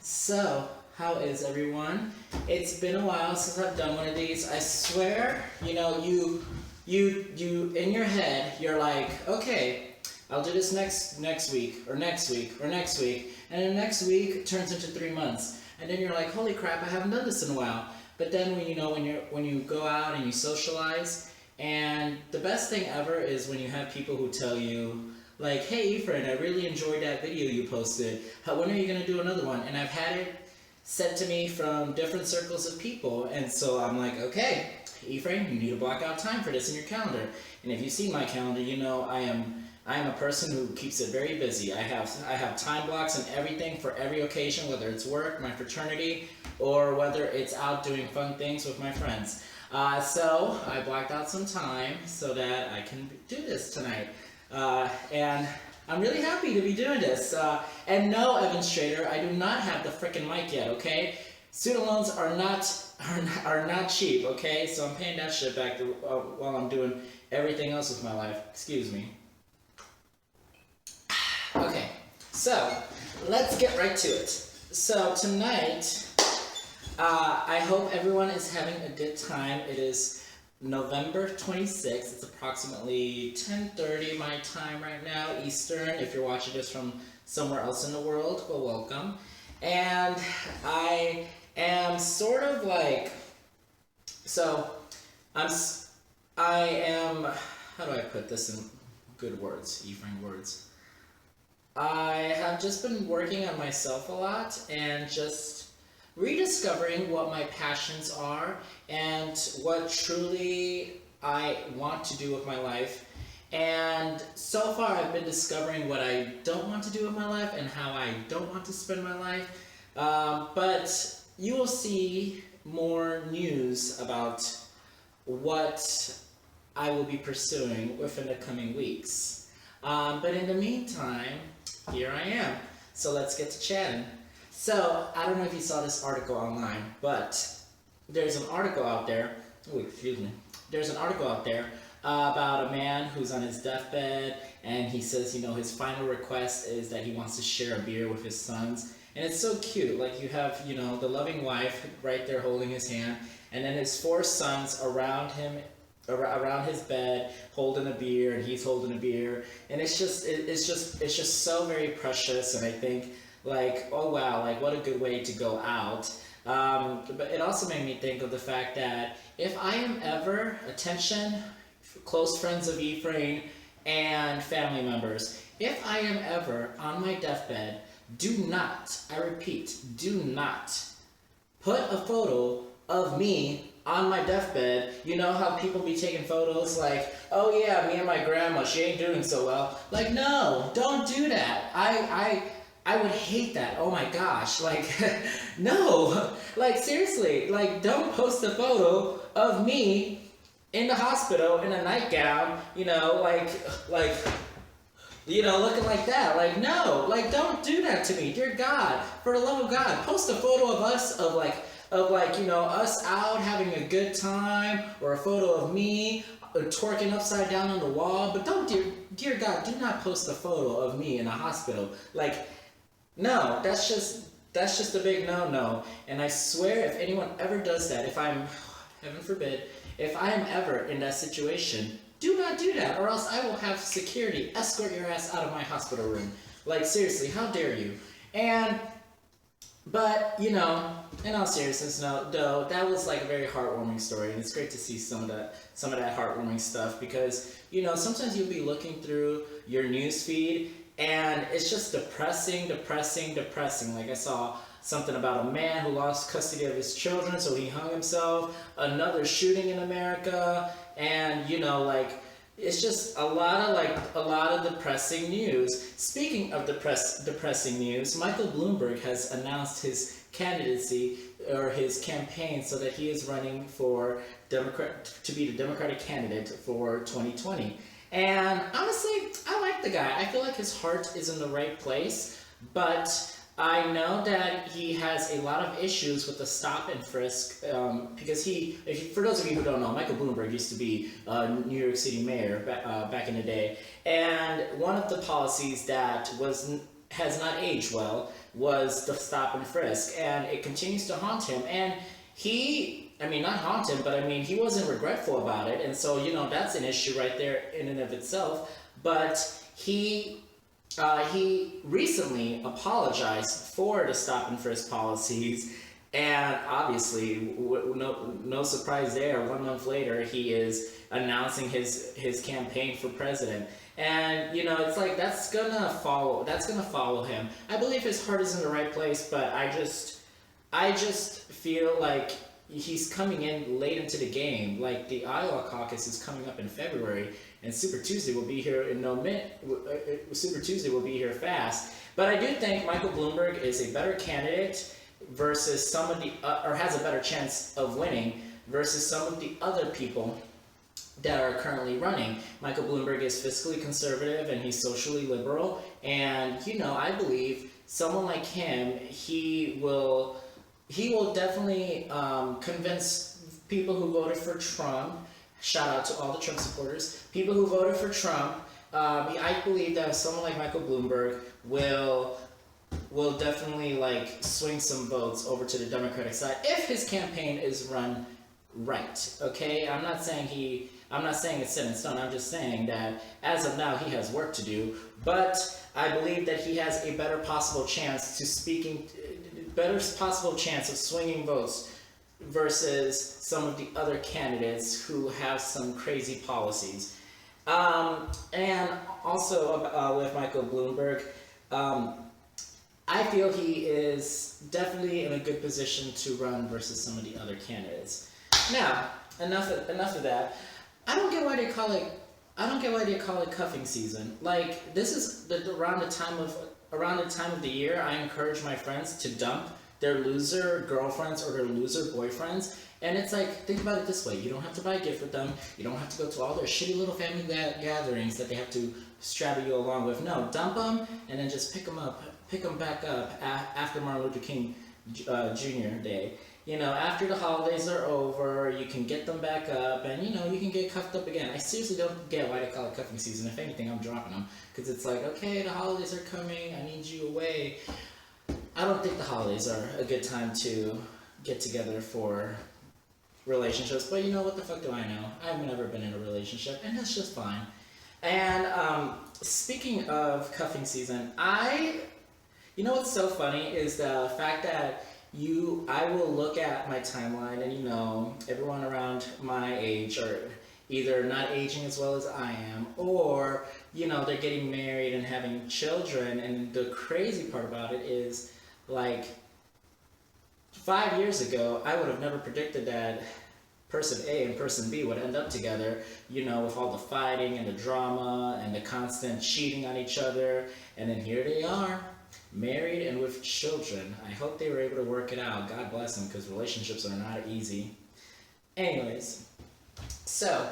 So, how is everyone? It's been a while since I've done one of these. I swear, you in your head, you're like, okay, I'll do this next week, or next week, or next week, and then next week turns into 3 months, and then you're like, holy crap, I haven't done this in a while. But then when you go out and you socialize, and the best thing ever is when you have people who tell you, like, hey, Efrain, I really enjoyed that video you posted. When are you going to do another one? And I've had it sent to me from different circles of people. And so I'm like, okay, Efrain, you need to block out time for this in your calendar. And if you see my calendar, you know I am a person who keeps it very busy. I have time blocks and everything for every occasion, whether it's work, my fraternity, or whether it's out doing fun things with my friends. So I blocked out some time so that I can do this tonight. And I'm really happy to be doing this. And no, Evan Strader, I do not have the frickin' mic yet, okay? Student loans are not cheap, okay? So I'm paying that shit back while I'm doing everything else with my life. Excuse me. Okay, so let's get right to it. So tonight, I hope everyone is having a good time. It is November 26th. It's approximately 10:30 my time right now, Eastern. If you're watching this from somewhere else in the world, well, welcome. And I am sort of like, I am, how do I put this in good words, Efrain words? I have just been working on myself a lot and just rediscovering what my passions are and what truly I want to do with my life. And so far I've been discovering what I don't want to do with my life and how I don't want to spend my life. But you will see more news about what I will be pursuing within the coming weeks. But in the meantime, here I am. So let's get to chatting. So, I don't know if you saw this article online, but there's an article out there, there's an article out there about a man who's on his deathbed, and he says, his final request is that he wants to share a beer with his sons. And it's so cute, like you have, the loving wife right there holding his hand, and then his 4 sons around him, around his bed, holding a beer, and he's holding a beer, and it's just so very precious. And I think, like, oh wow, like what a good way to go out. But it also made me think of the fact that if I am ever, attention, close friends of Efrain and family members, if I am ever on my deathbed, do not, I repeat, do not put a photo of me on my deathbed. You know how people be taking photos like, oh yeah, me and my grandma, she ain't doing so well. Like, no, don't do that. I would hate that. Oh my gosh. Like, no. Like, seriously. Like, don't post a photo of me in the hospital in a nightgown, looking like that. Like, no. Like, don't do that to me. Dear God, for the love of God, post a photo of us, of us out having a good time, or a photo of me twerking upside down on the wall. But don't, dear God, do not post a photo of me in a hospital. Like, no, that's just a big no-no. And I swear, if anyone ever does that, if I'm, heaven forbid, if I am ever in that situation, do not do that, or else I will have security escort your ass out of my hospital room. Like, seriously, how dare you? But, in all seriousness, though, that was like a very heartwarming story, and it's great to see some of that heartwarming stuff, because, sometimes you'll be looking through your news feed, and it's just depressing. Like, I saw something about a man who lost custody of his children, so he hung himself, another shooting in America, and, it's just a lot of depressing news. Speaking of depressing news, Michael Bloomberg has announced his candidacy, or his campaign, so that he is running for to be the Democratic candidate for 2020. And honestly, I like the guy. I feel like his heart is in the right place, but I know that he has a lot of issues with the stop and frisk, because for those of you who don't know, Michael Bloomberg used to be New York City mayor back in the day, and one of the policies that was has not aged well was the stop and frisk, and it continues to haunt him. And I mean, not haunt him, but I mean, he wasn't regretful about it, and so that's an issue right there in and of itself. But he recently apologized for the stop and frisk policies, and obviously, no surprise there. 1 month later, he is announcing his campaign for president, and it's like that's gonna follow him. I believe his heart is in the right place, but I just feel like he's coming in late into the game. Like the Iowa caucus is coming up in February, and Super Tuesday will be here in no minute. Super Tuesday will be here fast. But I do think Michael Bloomberg is a better candidate versus some of the, or has a better chance of winning versus some of the other people that are currently running. Michael Bloomberg is fiscally conservative and he's socially liberal, and I believe someone like him, he will definitely convince people who voted for Trump. Shout out to all the Trump supporters. People who voted for Trump. I believe that someone like Michael Bloomberg will definitely swing some votes over to the Democratic side if his campaign is run right. Okay, I'm not saying it's set in stone. I'm just saying that as of now he has work to do, but I believe that he has a better possible chance of swinging votes versus some of the other candidates who have some crazy policies. And also with Michael Bloomberg, I feel he is definitely in a good position to run versus some of the other candidates. Now, enough of that. I don't get why they call it cuffing season. Like, this is around the time of the year I encourage my friends to dump their loser girlfriends or their loser boyfriends. And it's like, think about it this way: you don't have to buy a gift with them. You don't have to go to all their shitty little family gatherings that they have to strap you along with. No, dump them and then just pick them back up after Martin Luther King Jr. Day. After the holidays are over, you can get them back up, and you can get cuffed up again. I seriously don't get why they call it cuffing season. If anything, I'm dropping them, because it's like, okay, the holidays are coming, I need you away. I don't think the holidays are a good time to get together for relationships, but what the fuck do I know? I've never been in a relationship, and that's just fine. And speaking of cuffing season, what's so funny is the fact that I will look at my timeline, and everyone around my age are either not aging as well as I am, or they're getting married and having children. And the crazy part about it is, like, 5 years ago, I would have never predicted that person A and person B would end up together, with all the fighting and the drama and the constant cheating on each other. And then here they are, married and with children. I hope they were able to work it out. God bless them, because relationships are not easy. Anyways, so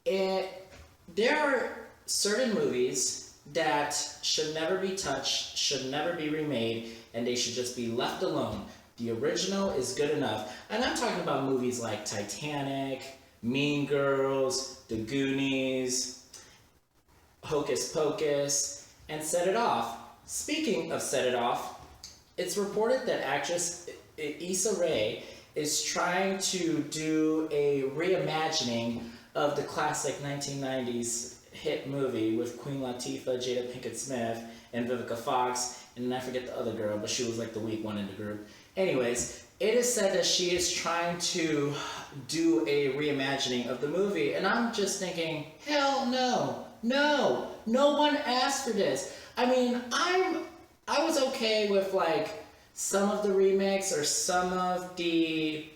there are certain movies that should never be touched, should never be remade, and they should just be left alone. The original is good enough. And I'm talking about movies like Titanic, Mean Girls, The Goonies, Hocus Pocus, and Set It Off. Speaking of Set It Off, it's reported that actress Issa Rae is trying to do a reimagining of the classic 1990s hit movie with Queen Latifah, Jada Pinkett Smith, and Vivica Fox, and I forget the other girl, but she was like the weak one in the group. Anyways, it is said that she is trying to do a reimagining of the movie, and I'm just thinking, hell no, no one asked for this. I mean, I was okay with some of the remakes or some of the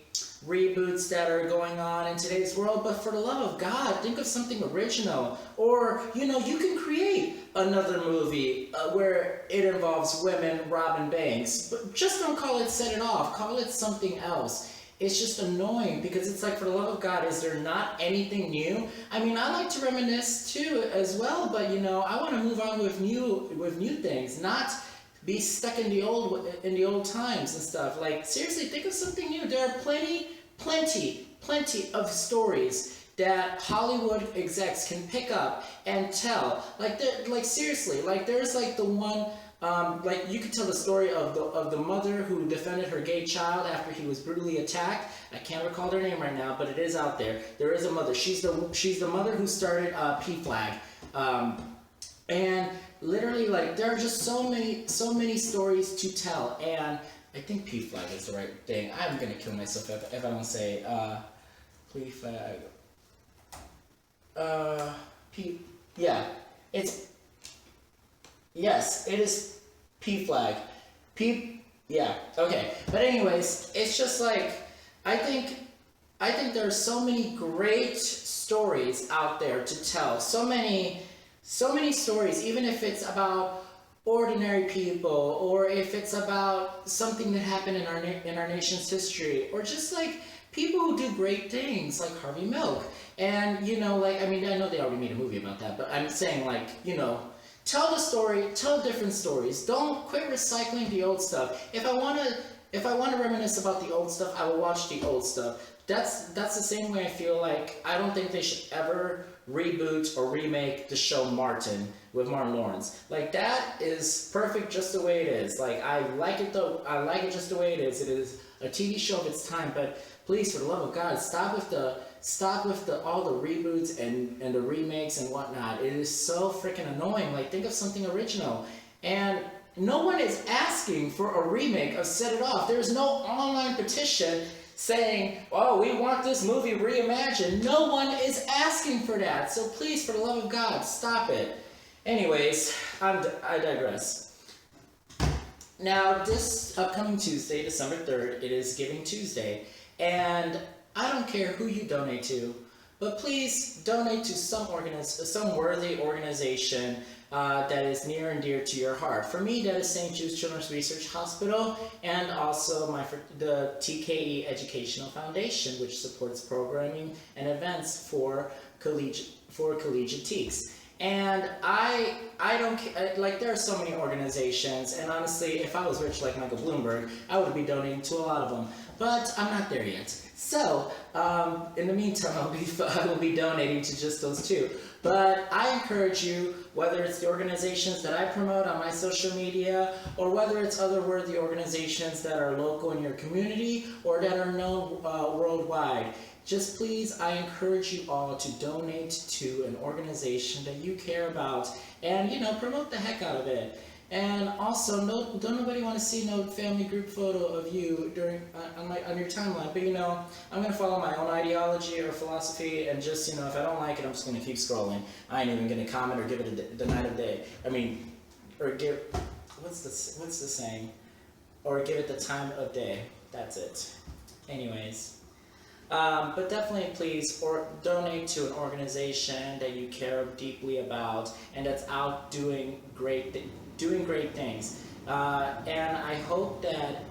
reboots that are going on in today's world, but for the love of God, think of something original. Or, you can create another movie where it involves women robbing banks, but just don't call it Set It Off. Call it something else. It's just annoying, because it's like, for the love of God, is there not anything new? I mean, I like to reminisce too as well, but I want to move on with new things, not be stuck in the old times and stuff. Like, seriously, think of something new. There are plenty of stories that Hollywood execs can pick up and tell. Seriously, there's the one Like you could tell the story of the mother who defended her gay child after he was brutally attacked. I can't recall her name right now, but it is out there. There is a mother. She's the mother who started P-Flag, and literally like there are just so many stories to tell. And I think P-Flag is the right thing. I'm gonna kill myself if I don't say P-Flag. Yeah, it's yes, it is P-Flag. Yeah, okay. But anyways, it's just like I think there's so many great stories out there to tell. So many stories, even if it's about ordinary people, or if it's about something that happened in our nation's history, or just like people who do great things like Harvey Milk. And like I know they already made a movie about that, but I'm saying like tell the story, tell different stories. Don't quit recycling the old stuff. If I want to reminisce about the old stuff, I will watch the old stuff. That's the same way I feel like I don't think they should ever reboot or remake the show Martin with Martin Lawrence. Like that is perfect just the way it is. Like I like it though. I like it just the way it is. It is a TV show of its time, but please, for the love of God, stop with all the reboots and the remakes and whatnot. It is so freaking annoying. Like think of something original. And no one is asking for a remake of Set It Off. There's no online petition saying, oh, we want this movie reimagined. No one is asking for that. So please, for the love of God, stop it. Anyways, I digress. Now, this upcoming Tuesday, December 3rd, it is Giving Tuesday. And I don't care who you donate to, but please donate to some worthy organization that is near and dear to your heart. For me, that is St. Jude's Children's Research Hospital, and also the TKE Educational Foundation, which supports programming and events for collegiate teaks. And I don't like there are so many organizations, and honestly, if I was rich like Michael Bloomberg, I would be donating to a lot of them. But I'm not there yet. So, in the meantime, I will be donating to just those two. But I encourage you, whether it's the organizations that I promote on my social media, or whether it's other worthy organizations that are local in your community, or that are known worldwide, just please, I encourage you all to donate to an organization that you care about, and promote the heck out of it. And also, don't nobody want to see no family group photo of you on your timeline. But I'm gonna follow my own ideology or philosophy, and just if I don't like it, I'm just gonna keep scrolling. I ain't even gonna comment or give it the night of day. Or give what's the saying? Or give it the time of day. That's it. Anyways, but definitely please donate to an organization that you care deeply about and that's out doing great things. And I hope that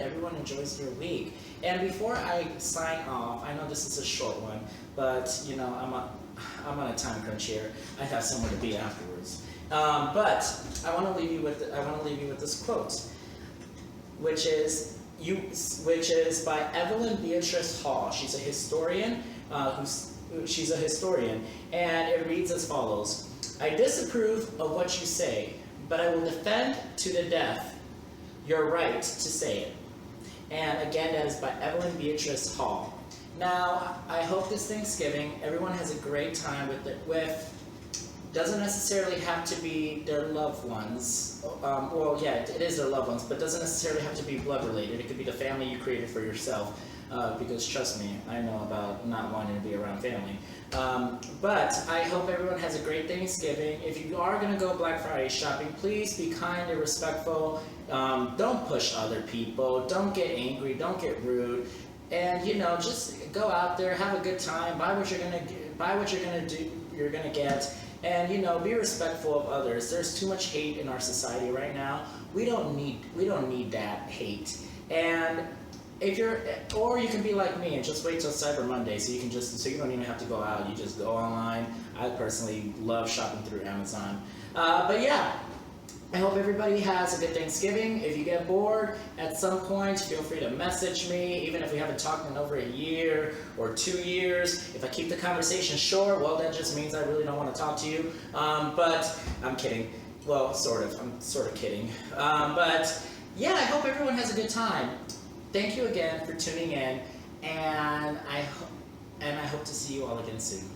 everyone enjoys their week. And before I sign off, I know this is a short one, but I'm on a time crunch here. I have somewhere to be afterwards. But I want to leave you with this quote, which is by Evelyn Beatrice Hall. She's a historian. She's a historian, and it reads as follows: I disapprove of what you say, but I will defend to the death your right to say it. And again, that is by Evelyn Beatrice Hall. Now, I hope this Thanksgiving everyone has a great time with doesn't necessarily have to be their loved ones. Well, yeah, it is their loved ones, but doesn't necessarily have to be blood related. It could be the family you created for yourself. Because trust me, I know about not wanting to be around family. But I hope everyone has a great Thanksgiving. If you are going to go Black Friday shopping, please be kind and respectful. Don't push other people. Don't get angry. Don't get rude. And just go out there, have a good time, buy what you're gonna get, and be respectful of others. There's too much hate in our society right now. We don't need that hate. And or you can be like me and just wait till Cyber Monday, so you don't even have to go out. You just go online. I personally love shopping through Amazon. But yeah, I hope everybody has a good Thanksgiving. If you get bored at some point, feel free to message me, even if we haven't talked in over a year or 2 years. If I keep the conversation short, well, that just means I really don't want to talk to you. But I'm kidding. Well, sort of. I'm sort of kidding. But yeah, I hope everyone has a good time. Thank you again for tuning in, and I hope to see you all again soon.